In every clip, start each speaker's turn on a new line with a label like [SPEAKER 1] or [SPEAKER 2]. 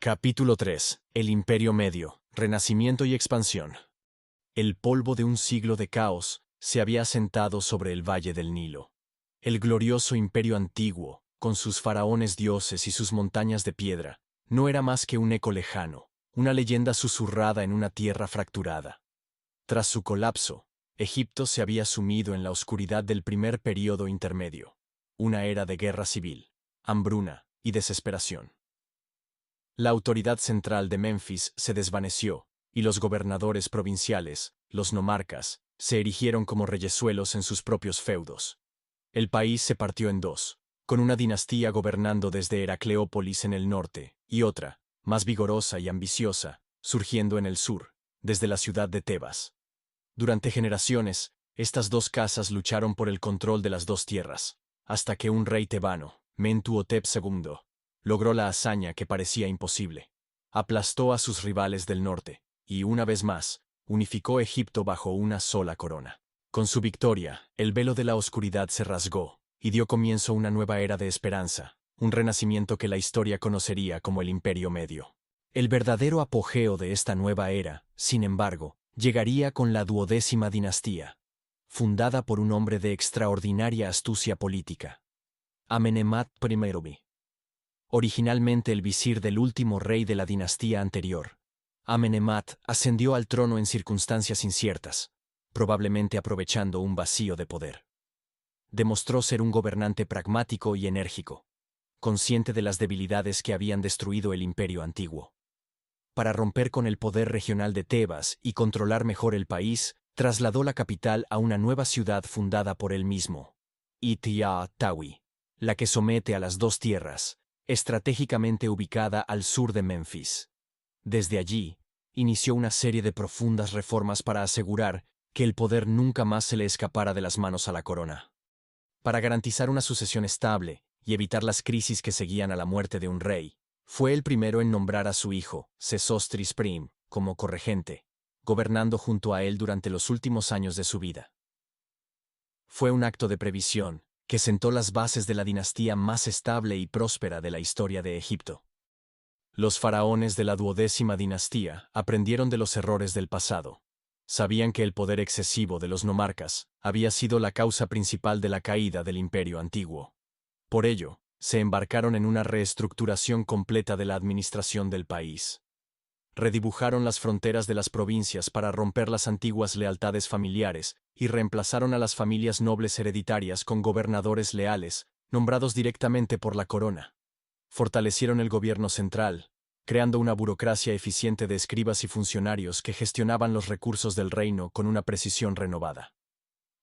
[SPEAKER 1] Capítulo 3. El Imperio Medio, Renacimiento y Expansión. El polvo de un siglo de caos se había asentado sobre el valle del Nilo. El glorioso imperio antiguo, con sus faraones dioses y sus montañas de piedra, no era más que un eco lejano, una leyenda susurrada en una tierra fracturada. Tras su colapso, Egipto se había sumido en la oscuridad del primer período intermedio, una era de guerra civil, hambruna y desesperación. La autoridad central de Memphis se desvaneció, y los gobernadores provinciales, los nomarcas, se erigieron como reyesuelos en sus propios feudos. El país se partió en dos, con una dinastía gobernando desde Heracleópolis en el norte, y otra, más vigorosa y ambiciosa, surgiendo en el sur, desde la ciudad de Tebas. Durante generaciones, estas dos casas lucharon por el control de las dos tierras, hasta que un rey tebano, Mentuhotep II, logró la hazaña que parecía imposible. Aplastó a sus rivales del norte, y una vez más, unificó Egipto bajo una sola corona. Con su victoria, el velo de la oscuridad se rasgó, y dio comienzo a una nueva era de esperanza, un renacimiento que la historia conocería como el Imperio Medio. El verdadero apogeo de esta nueva era, sin embargo, llegaría con la 12ª dinastía, fundada por un hombre de extraordinaria astucia política, Amenemhat I. Originalmente el visir del último rey de la dinastía anterior, Amenemhat ascendió al trono en circunstancias inciertas, probablemente aprovechando un vacío de poder. Demostró ser un gobernante pragmático y enérgico, consciente de las debilidades que habían destruido el imperio antiguo. Para romper con el poder regional de Tebas y controlar mejor el país, trasladó la capital a una nueva ciudad fundada por él mismo, It-Ya-Tawi, la que somete a las dos tierras, estratégicamente ubicada al sur de Memphis. Desde allí, inició una serie de profundas reformas para asegurar que el poder nunca más se le escapara de las manos a la corona. Para garantizar una sucesión estable y evitar las crisis que seguían a la muerte de un rey, fue el primero en nombrar a su hijo, Sesostris I, como corregente, gobernando junto a él durante los últimos años de su vida. Fue un acto de previsión que sentó las bases de la dinastía más estable y próspera de la historia de Egipto. Los faraones de la 12ª dinastía aprendieron de los errores del pasado. Sabían que el poder excesivo de los nomarcas había sido la causa principal de la caída del imperio antiguo. Por ello, se embarcaron en una reestructuración completa de la administración del país. Redibujaron las fronteras de las provincias para romper las antiguas lealtades familiares y reemplazaron a las familias nobles hereditarias con gobernadores leales, nombrados directamente por la corona. Fortalecieron el gobierno central, creando una burocracia eficiente de escribas y funcionarios que gestionaban los recursos del reino con una precisión renovada.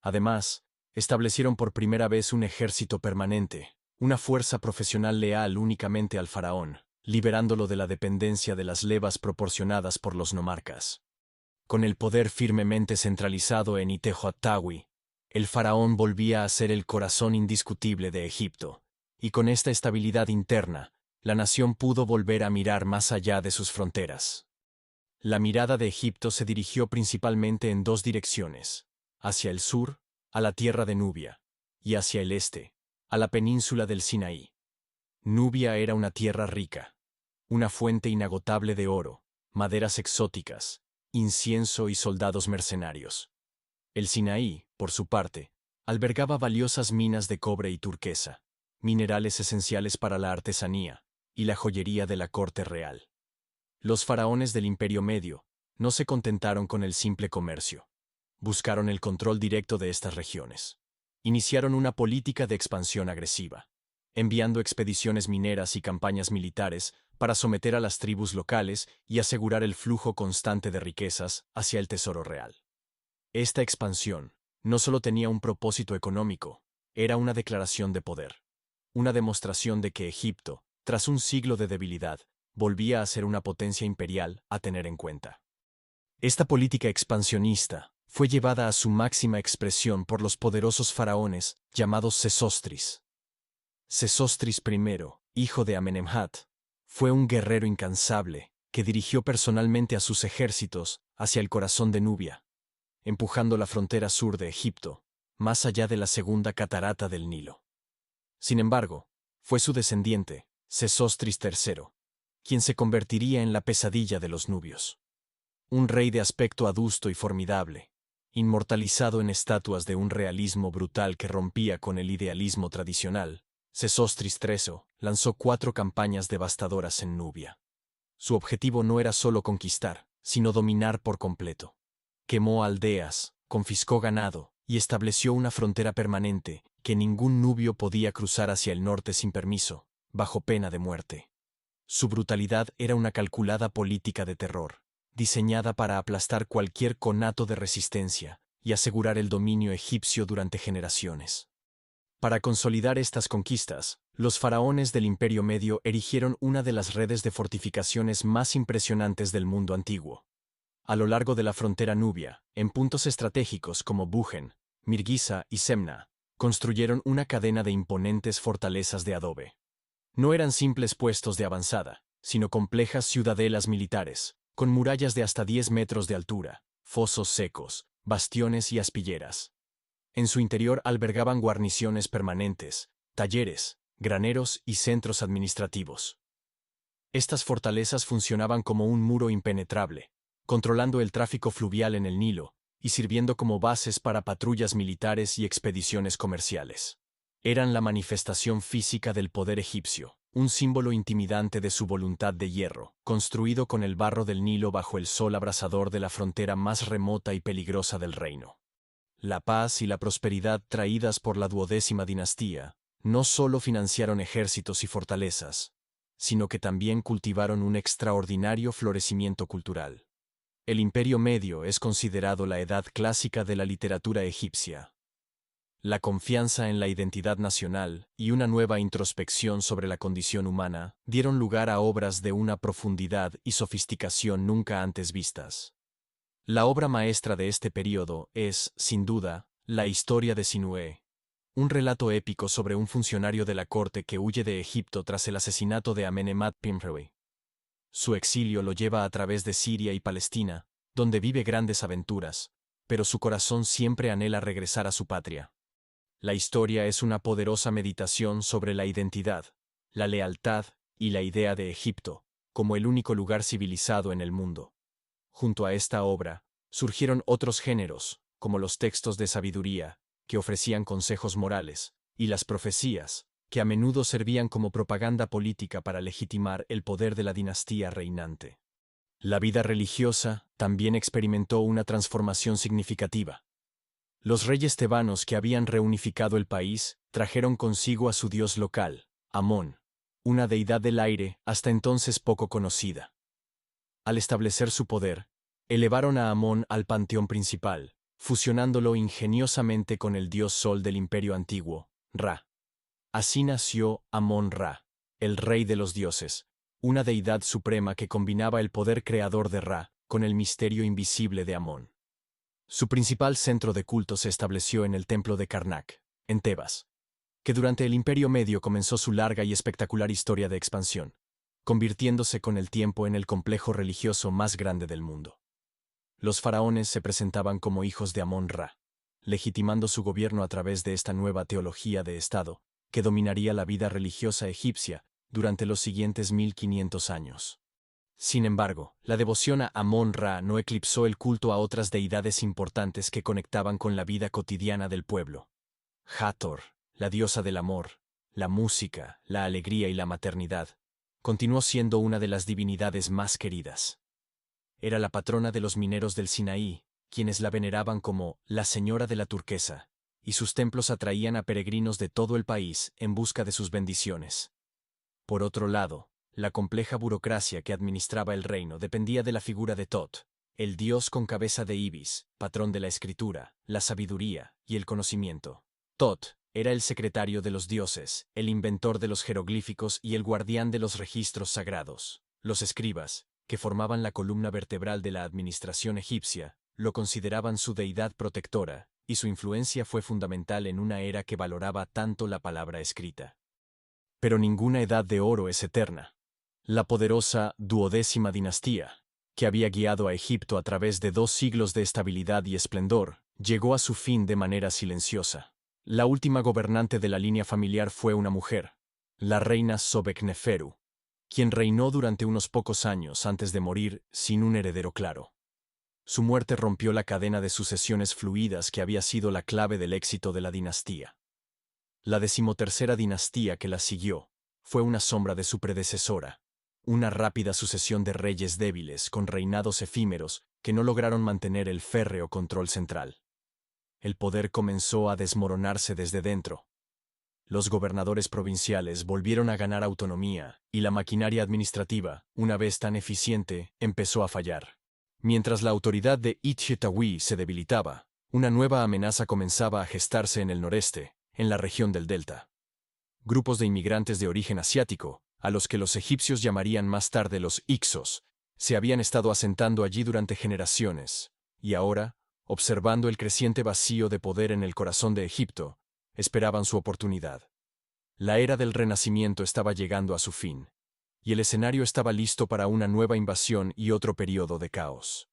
[SPEAKER 1] Además, establecieron por primera vez un ejército permanente, una fuerza profesional leal únicamente al faraón, liberándolo de la dependencia de las levas proporcionadas por los nomarcas. Con el poder firmemente centralizado en It-Ya-Tawi, el faraón volvía a ser el corazón indiscutible de Egipto, y con esta estabilidad interna, la nación pudo volver a mirar más allá de sus fronteras. La mirada de Egipto se dirigió principalmente en dos direcciones, hacia el sur, a la tierra de Nubia, y hacia el este, a la península del Sinaí. Nubia era una tierra rica, una fuente inagotable de oro, maderas exóticas, incienso y soldados mercenarios. El Sinaí, por su parte, albergaba valiosas minas de cobre y turquesa, minerales esenciales para la artesanía y la joyería de la corte real. Los faraones del Imperio Medio no se contentaron con el simple comercio. Buscaron el control directo de estas regiones. Iniciaron una política de expansión agresiva, enviando expediciones mineras y campañas militares para someter a las tribus locales y asegurar el flujo constante de riquezas hacia el tesoro real. Esta expansión no solo tenía un propósito económico, era una declaración de poder, una demostración de que Egipto, tras un siglo de debilidad, volvía a ser una potencia imperial a tener en cuenta. Esta política expansionista fue llevada a su máxima expresión por los poderosos faraones llamados Sesostris. Sesostris I, hijo de Amenemhat, fue un guerrero incansable que dirigió personalmente a sus ejércitos hacia el corazón de Nubia, empujando la frontera sur de Egipto, más allá de la segunda catarata del Nilo. Sin embargo, fue su descendiente, Sesostris III, quien se convertiría en la pesadilla de los nubios. Un rey de aspecto adusto y formidable, inmortalizado en estatuas de un realismo brutal que rompía con el idealismo tradicional, Sesostris III lanzó 4 campañas devastadoras en Nubia. Su objetivo no era solo conquistar, sino dominar por completo. Quemó aldeas, confiscó ganado y estableció una frontera permanente que ningún nubio podía cruzar hacia el norte sin permiso, bajo pena de muerte. Su brutalidad era una calculada política de terror, diseñada para aplastar cualquier conato de resistencia y asegurar el dominio egipcio durante generaciones. Para consolidar estas conquistas, los faraones del Imperio Medio erigieron una de las redes de fortificaciones más impresionantes del mundo antiguo. A lo largo de la frontera nubia, en puntos estratégicos como Bujen, Mirguisa y Semna, construyeron una cadena de imponentes fortalezas de adobe. No eran simples puestos de avanzada, sino complejas ciudadelas militares, con murallas de hasta 10 metros de altura, fosos secos, bastiones y aspilleras. En su interior albergaban guarniciones permanentes, talleres, graneros y centros administrativos. Estas fortalezas funcionaban como un muro impenetrable, controlando el tráfico fluvial en el Nilo y sirviendo como bases para patrullas militares y expediciones comerciales. Eran la manifestación física del poder egipcio, un símbolo intimidante de su voluntad de hierro, construido con el barro del Nilo bajo el sol abrasador de la frontera más remota y peligrosa del reino. La paz y la prosperidad traídas por la 12ª dinastía no solo financiaron ejércitos y fortalezas, sino que también cultivaron un extraordinario florecimiento cultural. El Imperio Medio es considerado la edad clásica de la literatura egipcia. La confianza en la identidad nacional y una nueva introspección sobre la condición humana dieron lugar a obras de una profundidad y sofisticación nunca antes vistas. La obra maestra de este período es, sin duda, la historia de Sinué, un relato épico sobre un funcionario de la corte que huye de Egipto tras el asesinato de Amenemhat Pinrewi. Su exilio lo lleva a través de Siria y Palestina, donde vive grandes aventuras, pero su corazón siempre anhela regresar a su patria. La historia es una poderosa meditación sobre la identidad, la lealtad y la idea de Egipto, como el único lugar civilizado en el mundo. Junto a esta obra, surgieron otros géneros, como los textos de sabiduría, que ofrecían consejos morales, y las profecías, que a menudo servían como propaganda política para legitimar el poder de la dinastía reinante. La vida religiosa también experimentó una transformación significativa. Los reyes tebanos que habían reunificado el país trajeron consigo a su dios local, Amón, una deidad del aire hasta entonces poco conocida. Al establecer su poder, elevaron a Amón al panteón principal, fusionándolo ingeniosamente con el dios sol del imperio antiguo, Ra. Así nació Amón-Ra, el rey de los dioses, una deidad suprema que combinaba el poder creador de Ra con el misterio invisible de Amón. Su principal centro de culto se estableció en el templo de Karnak, en Tebas, que durante el Imperio Medio comenzó su larga y espectacular historia de expansión, convirtiéndose con el tiempo en el complejo religioso más grande del mundo. Los faraones se presentaban como hijos de Amón-Ra, legitimando su gobierno a través de esta nueva teología de Estado, que dominaría la vida religiosa egipcia durante los siguientes 1500 años. Sin embargo, la devoción a Amón-Ra no eclipsó el culto a otras deidades importantes que conectaban con la vida cotidiana del pueblo. Hathor, la diosa del amor, la música, la alegría y la maternidad, continuó siendo una de las divinidades más queridas. Era la patrona de los mineros del Sinaí, quienes la veneraban como la Señora de la Turquesa, y sus templos atraían a peregrinos de todo el país en busca de sus bendiciones. Por otro lado, la compleja burocracia que administraba el reino dependía de la figura de Tot, el dios con cabeza de ibis, patrón de la escritura, la sabiduría y el conocimiento. Tot era el secretario de los dioses, el inventor de los jeroglíficos y el guardián de los registros sagrados. Los escribas, que formaban la columna vertebral de la administración egipcia, lo consideraban su deidad protectora, y su influencia fue fundamental en una era que valoraba tanto la palabra escrita. Pero ninguna edad de oro es eterna. La poderosa 12ª dinastía, que había guiado a Egipto a través de 2 siglos de estabilidad y esplendor, llegó a su fin de manera silenciosa. La última gobernante de la línea familiar fue una mujer, la reina Sobekneferu. quien reinó durante unos pocos años antes de morir sin un heredero claro. Su muerte rompió la cadena de sucesiones fluidas que había sido la clave del éxito de la dinastía. La 13ª dinastía que la siguió fue una sombra de su predecesora, una rápida sucesión de reyes débiles con reinados efímeros que no lograron mantener el férreo control central. El poder comenzó a desmoronarse desde dentro. Los gobernadores provinciales volvieron a ganar autonomía y la maquinaria administrativa, una vez tan eficiente, empezó a fallar. Mientras la autoridad de Ichetawi se debilitaba, una nueva amenaza comenzaba a gestarse en el noreste, en la región del Delta. Grupos de inmigrantes de origen asiático, a los que los egipcios llamarían más tarde los Hyksos, se habían estado asentando allí durante generaciones, y ahora, observando el creciente vacío de poder en el corazón de Egipto, esperaban su oportunidad. La era del Renacimiento estaba llegando a su fin, y el escenario estaba listo para una nueva invasión y otro periodo de caos.